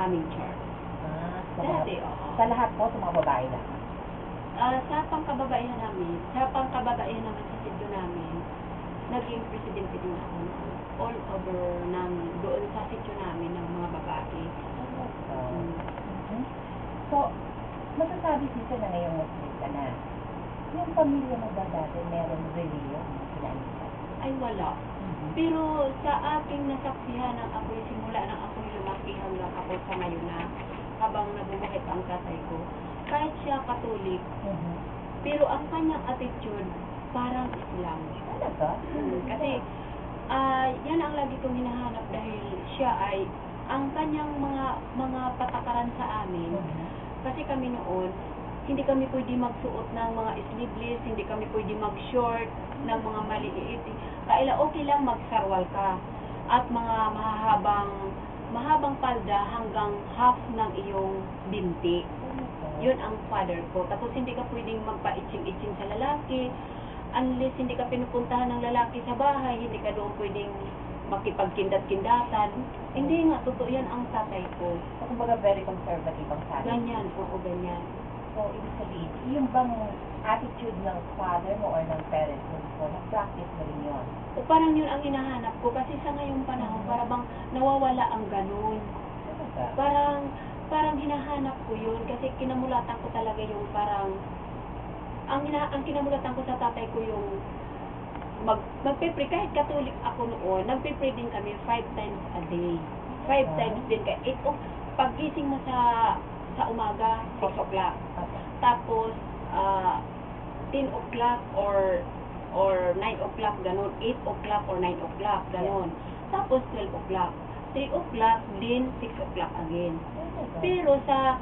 aming church. Dati, oo. Sa lahat po, sa mga babae lang? Sa pangkababaihan namin sa sityo namin, naging presidente din ako all over namin, doon sa sityo namin ng mga babae. So, masasabi siya na ngayong Muslim ka na, yung pamilya mo ba dati meron reliyon kinalitan? Ay, wala. Pero sa aking nasaksihan ng ako'y simula nang ako'y lumaki hanggang ako sa ngayon na habang nabubuhay pa ang tatay ko, kahit siya Katolik, pero ang kanyang attitude parang Islam. Talaga? Kasi yan ang lagi kong hinahanap dahil siya ay ang kanyang mga patakaran sa amin. Kasi kami noon, hindi kami pwede magsuot ng mga sleeveless, hindi kami pwede mag-short ng mga maliit. Kaila okay lang magsarwal ka at mga mahabang palda hanggang half ng iyong binti. Yun ang father ko. Tapos hindi ka pwedeng magpa-itching-itching sa lalaki. Unless hindi ka pinupuntahan ng lalaki sa bahay, hindi ka doon pwedeng makipagkindat-kindatan. Hindi nga, totoo yan ang tatay ko. So, kumbaga very conservative ang sabi. Ganyan, oo, ganyan. So, ibig sabihin, yung bang attitude ng father mo or ng parents mo before, na-practice mo rin yun? O parang yun ang hinahanap ko kasi sa ngayong panahon, para bang nawawala ang ganun. Parang hinahanap ko yun kasi kinamulatan ko talaga yung parang ang kinamulatan ko sa tatay ko yung magpe-pray. Kahit Catholic ako noon, nagpe-pray din kami 5 times a day. 5 times din. Paggising mo sa umaga, 6 o'clock. Tapos, 10 o'clock or 9 o'clock, ganun. 8 o'clock or 9 o'clock, ganun. Tapos, 12 o'clock. 3 o'clock, din 6 o'clock again. Pero sa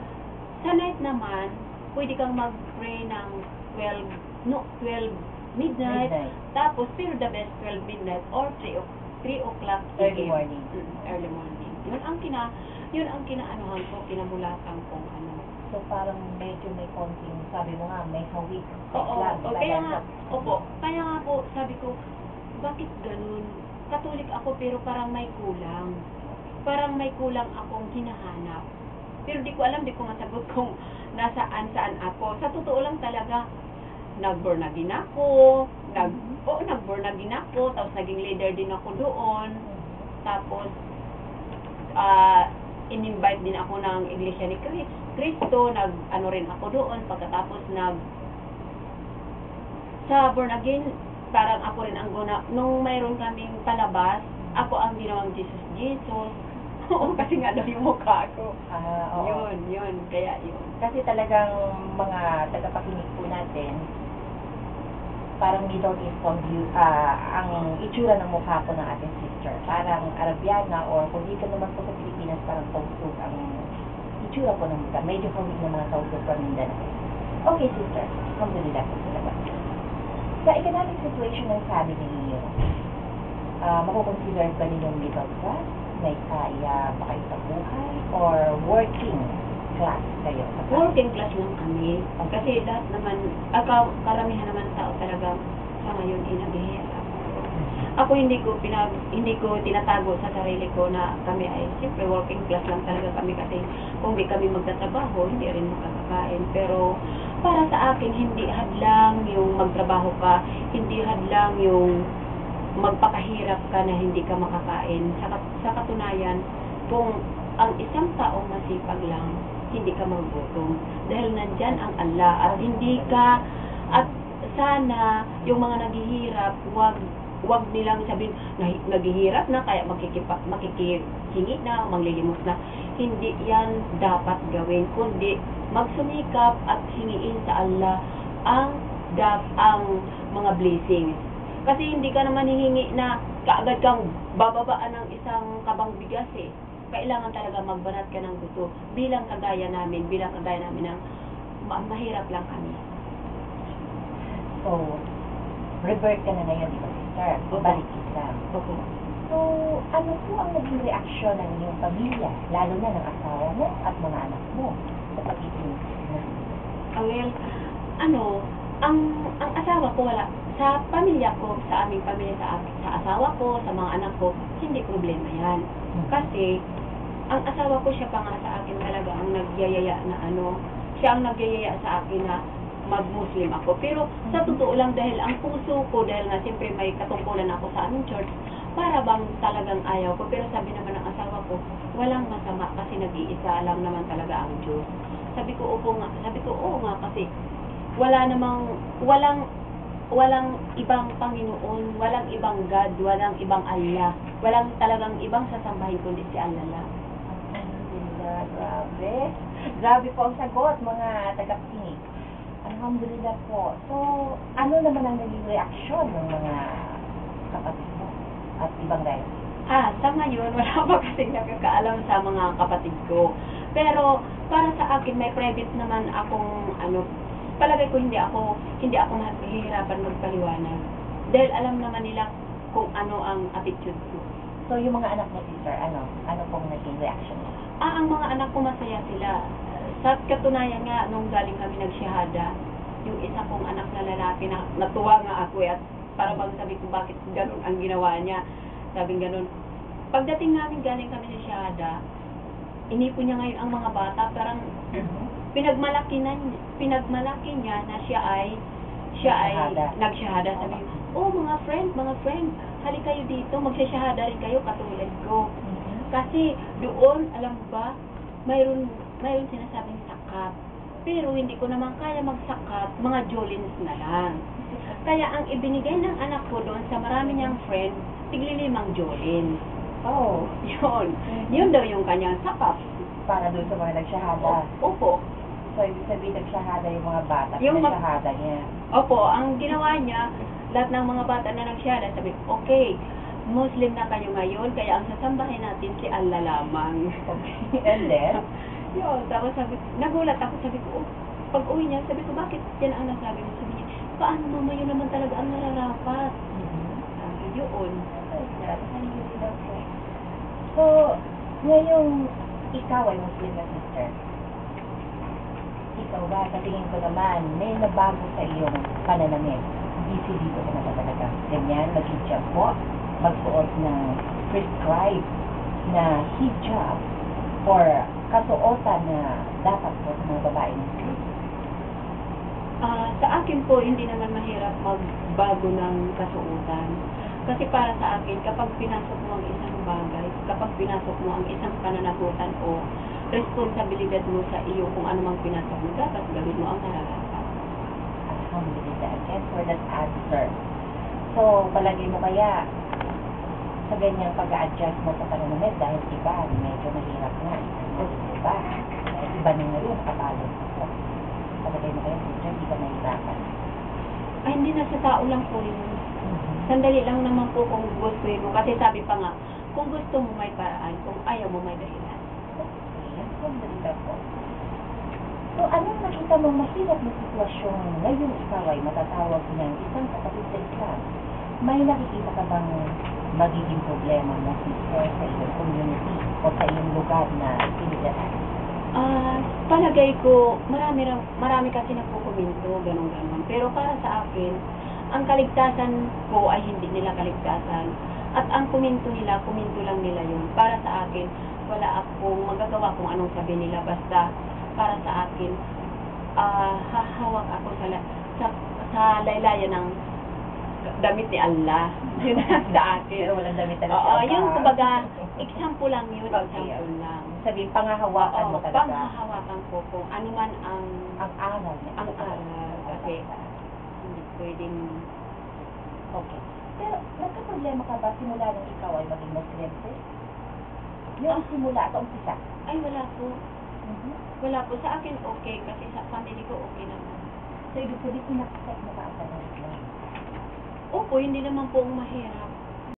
night naman, pwede kang mag-pray ng 12 midnight. Tapos, pero the best 12 midnight or 3 o'clock early morning. Early morning. Yun ang kinaanuhan ko, kinamulatan ko ano. So, parang medyo may konting, sabi mo nga, may hawik. Kaya nga po, sabi ko, bakit ganun? Katolik ako pero parang may kulang. Parang may kulang akong hinahanap. Pero di ko masagot kung saan ako. Sa totoo lang talaga, nag-born again ako, tapos naging leader din ako doon. Tapos, in-invite din ako ng Iglesia ni Cristo, nag-ano rin ako doon, pagkatapos sa born again, parang ako rin ang nung mayroon kaming palabas, ako ang ginawang Jesus. Oo, kasi nga daw yung mukha ko. Yun, kaya yun. Kasi talagang mga tagapakinig po natin, parang Middle East view, ang itsura ng mukha ko ng ating sister. Parang Arabiana or kung dito naman po sa Pilipinas, parang tausug ang itsura ko ng mukha. Medyo hawig ng mga tausug from Mindanao. Okay, sister. Alhamdulillah po talaga. Sa economic situation ng family ninyo, makukonsider ba ninyong middle class? May kaya ba kayo sa buhay? Or working class kayo? Working class lang kami. Kasi lahat naman, karamihan naman tao talaga sa ngayon naghihirap. Ako hindi ko tinatago sa sarili ko na kami ay siyempre working class lang talaga kami kasi kung di kami magtatrabaho, hindi rin makakakain. Pero para sa akin, hindi hadlang yung magtrabaho ka, hindi hadlang yung magpakahirap ka na hindi ka makakain. Sa katunayan, kung ang isang taong masipag lang, hindi ka magugutom. Dahil nandyan ang Allah at sana yung mga naghihirap, wag nilang sabihin, naghihirap na, kaya makikihingi na, manglilimos na. Hindi yan dapat gawin, kundi magsumikap at hingiin sa Allah ang mga blessings. Kasi hindi ka naman hihingi na kaagad kang bababaan ng isang kabang bigas eh. Kailangan talaga magbanat ka ng gusto. Bilang kagaya namin ng mahirap lang kami. So, revert ka na ngayon, di ba, sister? Balik Islam. So, ano po ang naging reaksyon ng inyong pamilya, lalo na ng asawa mo at mga anak mo sa pagiging Muslim? Ang asawa ko wala. Sa pamilya ko, sa aming pamilya, sa asawa ko, sa mga anak ko, hindi problema yan. Kasi, ang asawa ko siya pa nga sa akin talaga ang nagyayaya na siya ang nagyayaya sa akin na mag-Muslim ako. Pero sa totoo lang, dahil ang puso ko, dahil nga siyempre may katungkulan ako sa aming church, para bang talagang ayaw ko. Pero sabi naman ng asawa ko, walang masama kasi nag-iisa lang naman talaga ang Diyos. Sabi ko, oo nga kasi walang ibang Panginoon, walang ibang God, walang ibang Allah, walang talagang ibang sasambahin kundi si Allah lang. Alhamdulillah, grabe. Grabe po ang sagot, mga tagapakinig. Alhamdulillah po. So, ano naman ang naging reaksyon ng mga kapatid mo at ibang relatives? Sa ngayon, wala pa kasing nakakaalam sa mga kapatid ko. Pero, para sa akin, may private naman akong, palagay ko hindi ako mahihirapan magpaliwanag. Dahil alam naman nila kung ano ang attitude ko. So, yung mga anak mo, sister, ano pong naging reaction mo? Ang mga anak ko masaya sila. Sa katunayan nga, nung galing kami nagsyahada, yung isa kong anak na lalaki na natuwa nga ako at para bang sabi ko bakit ganun ang ginawa niya. Sabing ganun. Pagdating namin galing kami sa syahada, inipon niya ngayon ang mga bata, parang pinagmalaki niya na siya ay nagsyahada. Sabi niya, mga friend, hali kayo dito, magsasyahada rin kayo katulad ko. Kasi doon, alam mo ba, mayroon sinasabing sakat. Pero hindi ko naman kaya magsakat, mga jolins na lang. Kaya ang ibinigay ng anak ko doon sa marami niyang friend, tig-5 jolins. Oh. Yun daw yung kanyang sakat. Para doon sa mga nagsyahada. Opo. So, ibig sabihin nagsyahada yung mga bata, Yung nagsyahada niya. Opo, ang ginawa niya, lahat ng mga bata na nagsyahada, sabi, okay, Muslim na kayo ngayon, kaya ang sasambahin natin si Allah lamang. Okay. And then? Tapos nagulat ako, sabi ko, pag uwi niya, sabi ko, bakit yan ang nasabi mo? Sabi niya, paano mama, yun naman talaga ang nararapat. Sabi, yun. So, ngayong ikaw ay Muslim na sister, ikaw ba, sa tingin ko naman, may nabago sa iyong pananamit. Dito ka na talaga. Ganyan, mag-hijab po, magsuot ng prescribed na hijab or kasuotan na dapat po sa mga babae Muslim. Sa akin po, hindi naman mahirap magbago ng kasuotan. Kasi para sa akin, kapag pinasok mo ang isang bagay, kapag pinasok mo ang isang pananagutan o responsibilidad mo sa iyo kung ano mang pinasok mo, dapat gawin mo ang nararapat. Alhamdulillah. Again for that answer. So, palagi mo kaya sa ganyang pag-a-adjust mo sa pananamit dahil iba, medyo mahirap nga. Iba. Iba na nga yun, kabalot ako. Palagay mo kaya, sister, hindi ka mahirapan. Hindi na sa tao lang po yun. Sandali lang naman po kung gustuin mo. Kasi sabi pa nga, kung gusto mo may paraan, kung ayaw mo may dahilan. Okay, alhamdulillah po. So, anong nakita mong mahirap na sitwasyon ngayon ikaw ay matatawag ng isang kapatid sa Islam? May nakikita ka bang magiging problema mo sister sa iyong community o sa iyong lugar na pinitirahan? Palagay ko, marami kasi nagkukomento, ganun-ganun. Pero para sa akin, ang kaligtasan ko ay hindi nila kaligtasan. At ang komento nila, komento lang nila yun. Para sa akin, wala akong magagawa kung anong sabi nila. Basta, para sa akin, hahawak ako sa laylayan ng damit ni Allah. Yun sa akin. Pero walang damit talaga. Oo, yung kumbaga, example lang yun. Okay. Example lang. Sabihin, panghahawakan mo talaga. Panghahawakan ko kung ano man ang aral. Ang aral. Kasi, hindi pwedeng. Okay. Pero, nagka-problema ka ba simula nung ikaw ay maging Muslim? Yung simula, ito umpisa. Ay, wala po. Wala po. Sa akin, okay. Kasi sa family ko, okay naman. So, ibig sabihin, pinakasap mo ka sa Islam? Opo, hindi naman po mahirap.